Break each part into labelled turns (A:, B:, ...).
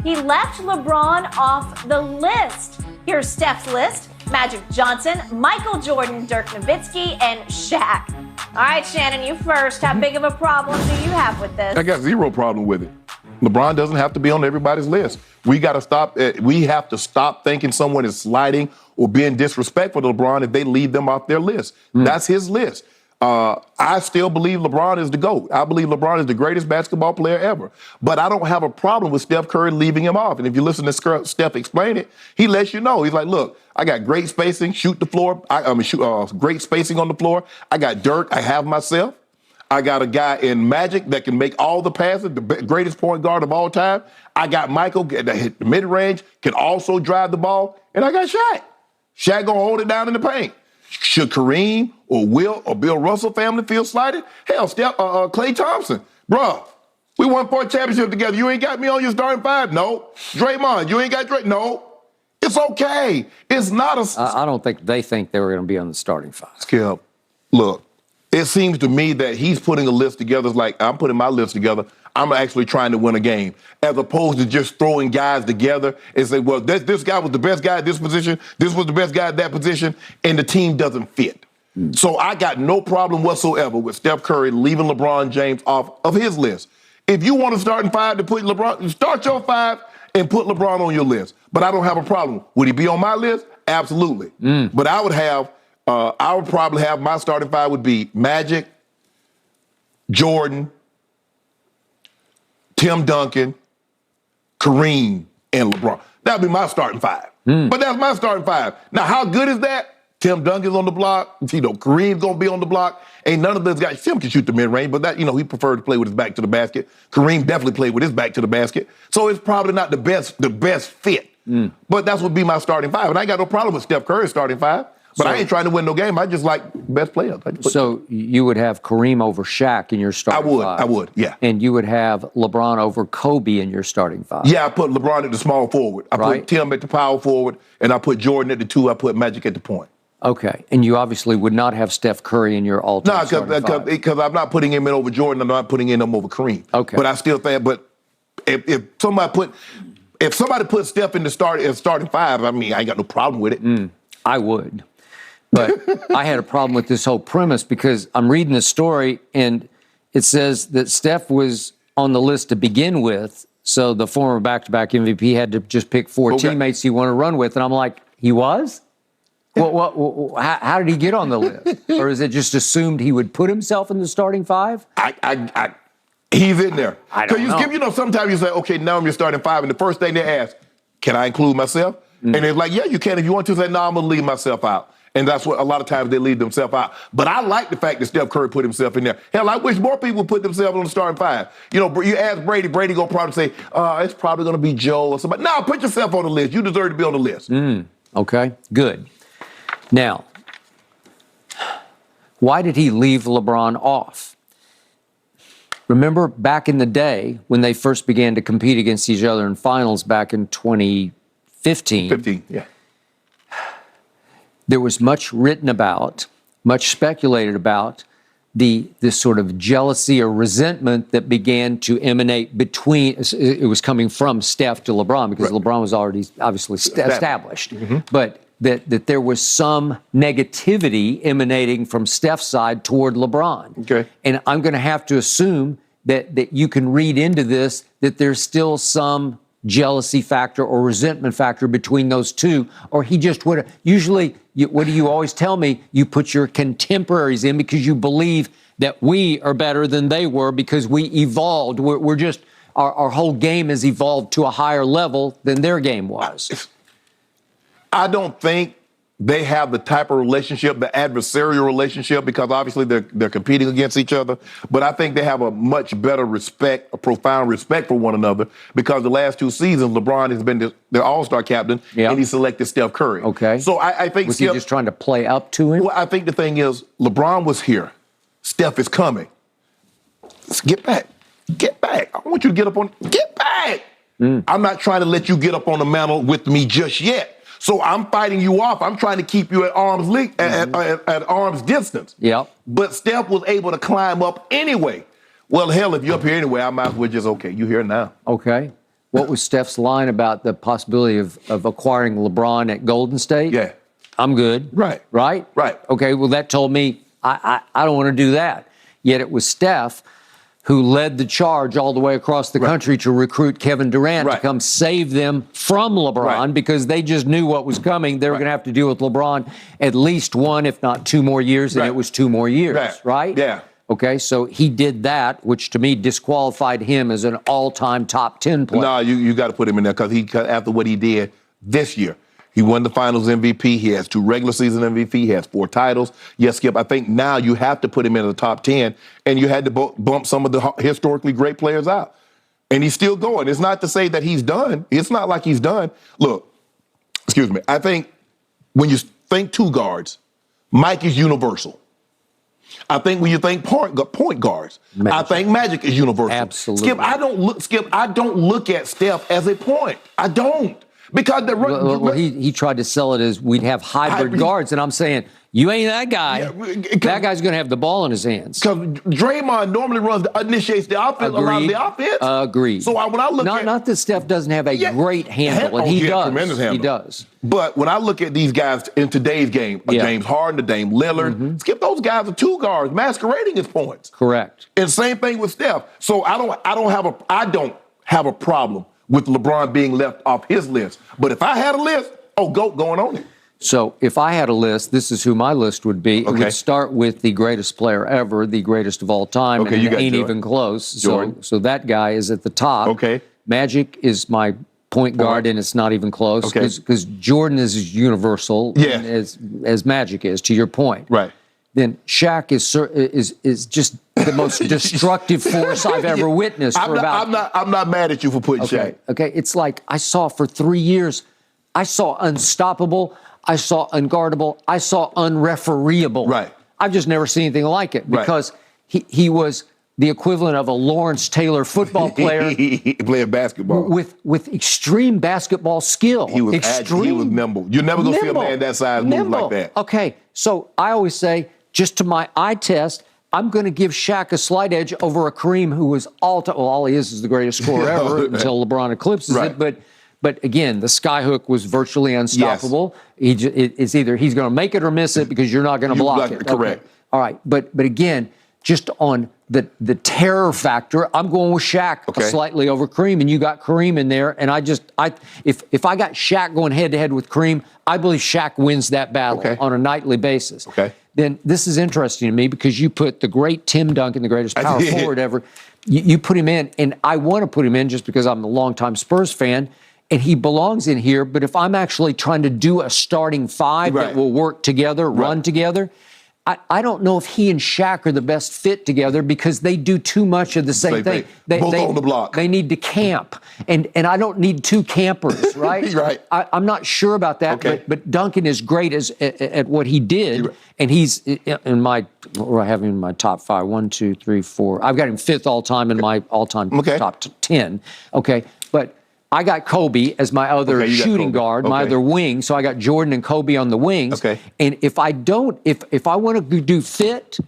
A: he left LeBron off the list. Here's Steph's list: Magic Johnson, Michael Jordan, Dirk Nowitzki, and Shaq. All right, Shannon, you first. How big of a problem do you have with this?
B: I got zero problem with it. LeBron doesn't have to be on everybody's list. We got to stop. We have to stop thinking someone is sliding or being disrespectful to LeBron if they leave them off their list. That's his list. I still believe LeBron is the GOAT. I believe LeBron is the greatest basketball player ever. But I don't have a problem with Steph Curry leaving him off. And if you listen to Steph explain it, he lets you know. He's like, look, I got great spacing, great spacing on the floor. I got Dirk, I have myself. I got a guy in Magic that can make all the passes, the greatest point guard of all time. I got Michael that hit the mid-range, can also drive the ball. And I got Shaq. Shaq gonna hold it down in the paint. Should Kareem or Will or Bill Russell family feel slighted? Hell, Klay Thompson. Bruh, we won 4 championships together. You ain't got me on your starting 5? No. Draymond, you ain't got Drake? No. It's okay. It's not a...
C: I don't think they think they were going to be on the starting 5.
B: Skip, look, it seems to me that he's putting a list together. It's like, I'm putting my list together. I'm actually trying to win a game, as opposed to just throwing guys together and say, well, this guy was the best guy at this position, this was the best guy at that position, and the team doesn't fit. So I got no problem whatsoever with Steph Curry leaving LeBron James off of his list. If you want a starting 5 to put LeBron, start your 5 and put LeBron on your list. But I don't have a problem. Would he be on my list? Absolutely. But I would probably have my starting 5 would be Magic, Jordan, Tim Duncan, Kareem, and LeBron. That would be my starting 5. But that's my starting 5. Now, how good is that? Tim Duncan's on the block. Kareem's going to be on the block. Ain't none of those guys. Tim can shoot the mid-range, but that, he preferred to play with his back to the basket. Kareem definitely played with his back to the basket. So it's probably not the best fit. But that's what would be my starting 5. And I ain't got no problem with Steph Curry's starting 5. But I ain't trying to win no game. I just like best players.
C: So you would have Kareem over Shaq in your starting 5?
B: I would, yeah.
C: And you would have LeBron over Kobe in your starting 5?
B: Yeah, I put LeBron at the small forward. I put Tim at the power forward, and I put Jordan at the 2. I put Magic at the point.
C: Okay. And you obviously would not have Steph Curry in your all-time starting 5?
B: Because I'm not putting him in over Jordan. I'm not putting him over Kareem.
C: Okay.
B: But I still think, if somebody put Steph in the starting 5, I mean, I ain't got no problem with it.
C: I would. But I had a problem with this whole premise because I'm reading the story and it says that Steph was on the list to begin with. So the former back-to-back MVP had to just pick 4 teammates he wanted to run with. And I'm like, he was? How did he get on the list? Or is it just assumed he would put himself in the starting 5?
B: He's in there.
C: I don't know.
B: Sometimes you say, okay, now I'm your starting 5. And the first thing they ask, can I include myself? And they're like, yeah, you can if you want to. Say, no, I'm going to leave myself out. And that's what a lot of times they leave themselves out. But I like the fact that Steph Curry put himself in there. Hell, I wish more people put themselves on the starting 5. You ask Brady going to probably say, it's probably going to be Joe or somebody. No, put yourself on the list. You deserve to be on the list.
C: Okay, good. Now, why did he leave LeBron off? Remember back in the day when they first began to compete against each other in finals back in 2015?
B: Yeah.
C: There was much written about, much speculated about this sort of jealousy or resentment that began to emanate between, it was coming from Steph to LeBron because LeBron was already obviously established. But that there was some negativity emanating from Steph's side toward LeBron.
B: Okay.
C: And I'm going to have to assume that you can read into this that there's still some jealousy factor or resentment factor between those two, or he just would have. Usually, what do you always tell me? You put your contemporaries in because you believe that we are better than they were because we evolved. We're just, our whole game has evolved to a higher level than their game was.
B: I don't think they have the type of relationship, the adversarial relationship, because obviously they're competing against each other. But I think they have a much better respect, a profound respect for one another, because the last 2 seasons, LeBron has been their all-star captain, and he selected Steph Curry.
C: Okay.
B: So I think
C: was he just trying to play up to him?
B: Well, I think the thing is, LeBron was here. Steph is coming. Let's get back. Get back. I want you to get up on. Get back. I'm not trying to let you get up on the mantle with me just yet. So I'm fighting you off. I'm trying to keep you at arm's length, at arm's distance.
C: Yeah.
B: But Steph was able to climb up anyway. Well, hell, if you're up here anyway, I might as well just, okay, you here now.
C: Okay. what was Steph's line about the possibility of acquiring LeBron at Golden State?
B: Yeah.
C: I'm good.
B: Right.
C: Right?
B: Right.
C: Okay, well, that told me I don't want to do that. Yet it was Steph who led the charge all the way across the country to recruit Kevin Durant to come save them from LeBron because they just knew what was coming. They were going to have to deal with LeBron at least 1, if not 2 more years, and it was 2 more years, right?
B: Yeah.
C: Okay, so he did that, which to me disqualified him as an all-time top 10 player.
B: No, you got to put him in there because after what he did this year. He won the Finals MVP. He has 2 regular season MVP. He has 4 titles. Yes, Skip, I think now you have to put him in the top 10, and you had to bump some of the historically great players out. And he's still going. It's not to say that he's done. It's not like he's done. Look, excuse me, I think when you think 2 guards, Mike is universal. I think when you think point guards, Magic. I think Magic is universal.
C: Absolutely.
B: Skip, I don't look at Steph as a point. I don't. Because
C: he tried to sell it as we'd have hybrid guards, and I'm saying, you ain't that guy. That guy's going to have the ball in his hands.
B: Because Draymond normally initiates the offense, a lot of the offense.
C: Agreed.
B: So when I look
C: not that Steph doesn't have a great handle, and he does.
B: Tremendous handle.
C: He does.
B: But when I look at these guys in today's game, James Harden, Dame Lillard, Skip, those guys are 2 guards masquerading as points.
C: Correct.
B: And same thing with Steph. So I don't have a problem with LeBron being left off his list. But if I had a list, going on it.
C: So if I had a list, this is who my list would be. It would start with the greatest player ever, the greatest of all time, and it ain't even close. So that guy is at the top.
B: Okay.
C: Magic is my point guard, and it's not even close. Because Jordan is as universal as Magic is, to your point.
B: Right.
C: Then Shaq is just the most destructive force I've ever witnessed.
B: I'm not mad at you for putting Shaq.
C: Okay, it's like I saw for 3 years, I saw unstoppable, I saw unguardable, I saw unrefereeable.
B: Right.
C: I've just never seen anything like it because he was the equivalent of a Lawrence Taylor football player
B: playing basketball
C: with extreme basketball skill.
B: He was agile. He was nimble. You're never gonna see a man that size move like that.
C: Okay, so I always say, just to my eye test, I'm going to give Shaq a slight edge over a Kareem who was all he is the greatest scorer ever until LeBron eclipses it. But again, the skyhook was virtually unstoppable. Yes. It's either he's going to make it or miss it because you're not going to block it.
B: Correct.
C: Okay. All right, but again, just on the terror factor, I'm going with Shaq slightly over Kareem, and you got Kareem in there. And if I got Shaq going head to head with Kareem, I believe Shaq wins that battle on a nightly basis.
B: Okay.
C: Then this is interesting to me because you put the great Tim Duncan, the greatest power forward ever, you put him in, and I want to put him in just because I'm a longtime Spurs fan, and he belongs in here. But if I'm actually trying to do a starting 5 that will work together, run together, I don't know if he and Shaq are the best fit together because they do too much of the same thing.
B: Both on the block.
C: They need to camp, and I don't need 2 campers, right?
B: Right.
C: I'm not sure about that, but Duncan is great at what he did, and he's in my. I have him in my top 5. 1, 2, 3, 4. I've got him 5th all time in my all-time top 10. Okay, but I got Kobe as my other shooting guard, my other wing. So I got Jordan and Kobe on the wings.
B: Okay.
C: And if I want to do fit,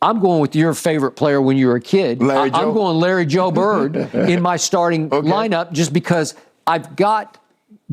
C: I'm going with your favorite player when you were a kid. I'm going Larry Joe Bird in my starting lineup just because I've got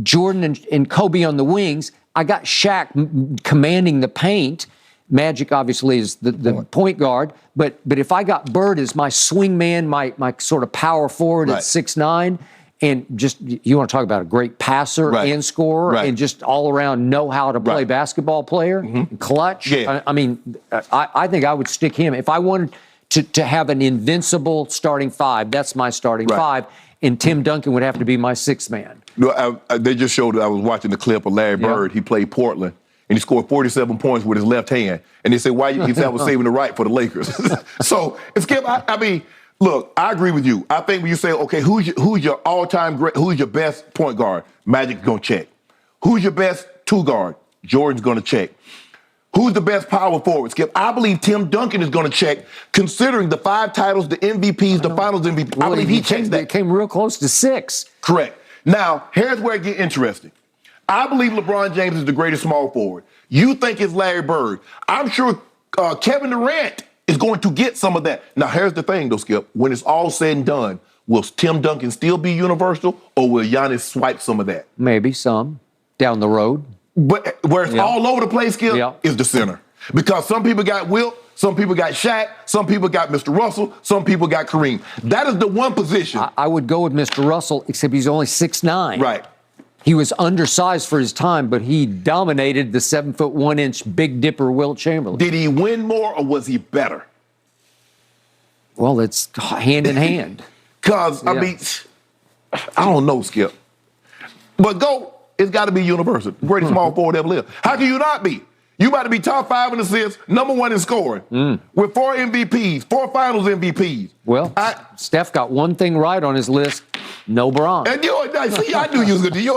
C: Jordan and Kobe on the wings. I got Shaq commanding the paint. Magic obviously is the point guard, but if I got Bird as my swing man, my sort of power forward at 6'9", and just, you want to talk about a great passer and scorer and just all around know how to play basketball player, clutch.
B: Yeah.
C: I mean, I think I would stick him. If I wanted to have an invincible starting 5, that's my starting 5, and Tim Duncan would have to be my 6th man.
B: No, they just showed, I was watching the clip of Larry Bird. He played Portland, and he scored 47 points with his left hand. And they said, he said, I was saving the right for the Lakers. So, Skip, I mean, look, I agree with you. I think when you say, okay, who's your all-time great, who's your best point guard? Magic's going to check. Who's your best 2 guard? Jordan's going to check. Who's the best power forward, Skip? I believe Tim Duncan is going to check, considering the 5 titles, the MVPs, the Finals MVP. I believe he checks that.
C: It came real close to 6.
B: Correct. Now, here's where it gets interesting. I believe LeBron James is the greatest small forward. You think it's Larry Bird. I'm sure Kevin Durant is going to get some of that. Now, here's the thing, though, Skip. When it's all said and done, will Tim Duncan still be universal, or will Giannis swipe some of that?
C: Maybe some down the road.
B: But where it's all over the place, Skip, is the center. Because some people got Wilt, some people got Shaq, some people got Mr. Russell, some people got Kareem. That is the one position.
C: I would go with Mr. Russell, except he's only 6'9".
B: Right.
C: He was undersized for his time, but he dominated the 7'1" Big Dipper Wilt Chamberlain.
B: Did he win more, or was he better?
C: Well, it's hand in hand.
B: Because, I mean, I don't know, Skip. But it's got to be universal. Greatest small forward ever lived. How can you not be? You about to be top 5 in assists, number 1 in scoring, with 4 MVPs, 4 Finals MVPs.
C: Well, Steph got one thing right on his list: no Bron.
B: And see, I knew you was going to do your